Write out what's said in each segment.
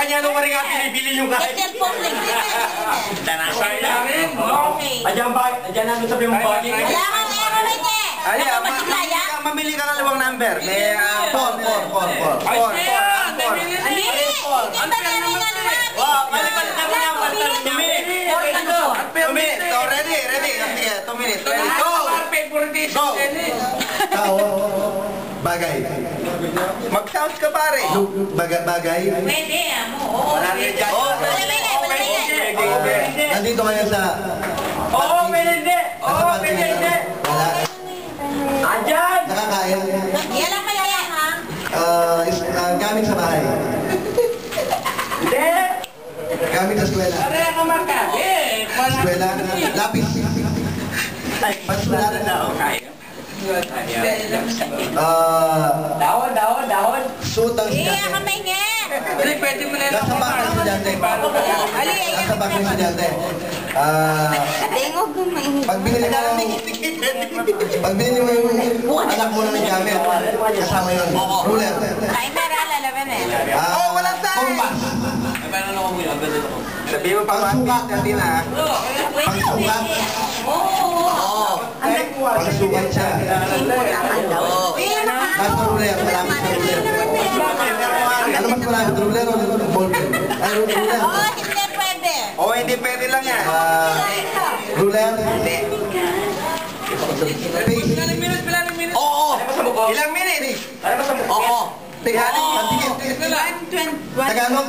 kanya nung rin nga pinibili nyo kahit. Cellphone link. Tanasay namin. Ayan ba? Ayan namin sabi mo ba? Wala kang aeroline eh. Mamili ka ng liwang number. May 4. Ay, siya! Ali! Hindi ba namin aliwan? Wow, balikan na mo yan. 2 minutes. So, ready. Sige, 2 minutes. Ready, go! Go! Bagay. Mag-sounds ka pare. Bagay. Pwede mo. Nandito kayo sa... Oo, pwede. Oo, pwede. Wala. Andyan! Nakakain. Yan lang kayo ha? Gamit sa bahay. Hindi! Gamit sa eskwela. Kaya ka makabi. Eskwela. Lapis. Basura. Dawon. Sutang Eh, estudyante. ako may nga. Hindi, pwede mo na Nasa bag ng estudyante. Nasa bag ng estudyante. Tingog ng mainit. Pag binili mo yung anak mo ng gamit, kasama yun. Ruler. Kain na rala laban eh. Walang sa kompas. Sabi mo pa Pangsukat. Pangsukat. Pangsukat siya. Nasa ruler. Malapit sa ruler. Ano mas malapit? Ruler o ballpen? Ay, ruler. Hindi pwede. Hindi pwede lang yan. Ruler. Face. Ilang minutes? Ilang minutes? Tighali. Pandikit. Tagalog.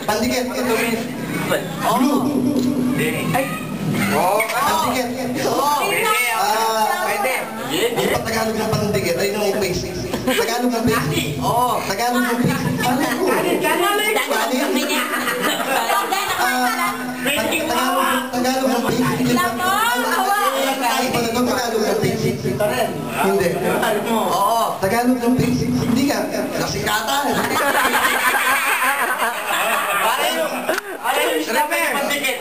Pandikit. Blue. Pandikit. Hindi pa Tagalog ng pandikit. Ayun yung face. Tagalog ng face. Tagalog ng face. Tagalog ng face. Hindi. Tagalog ng face. Hindi ka. Nasikatan. Ano yung sinabi? Pandikit.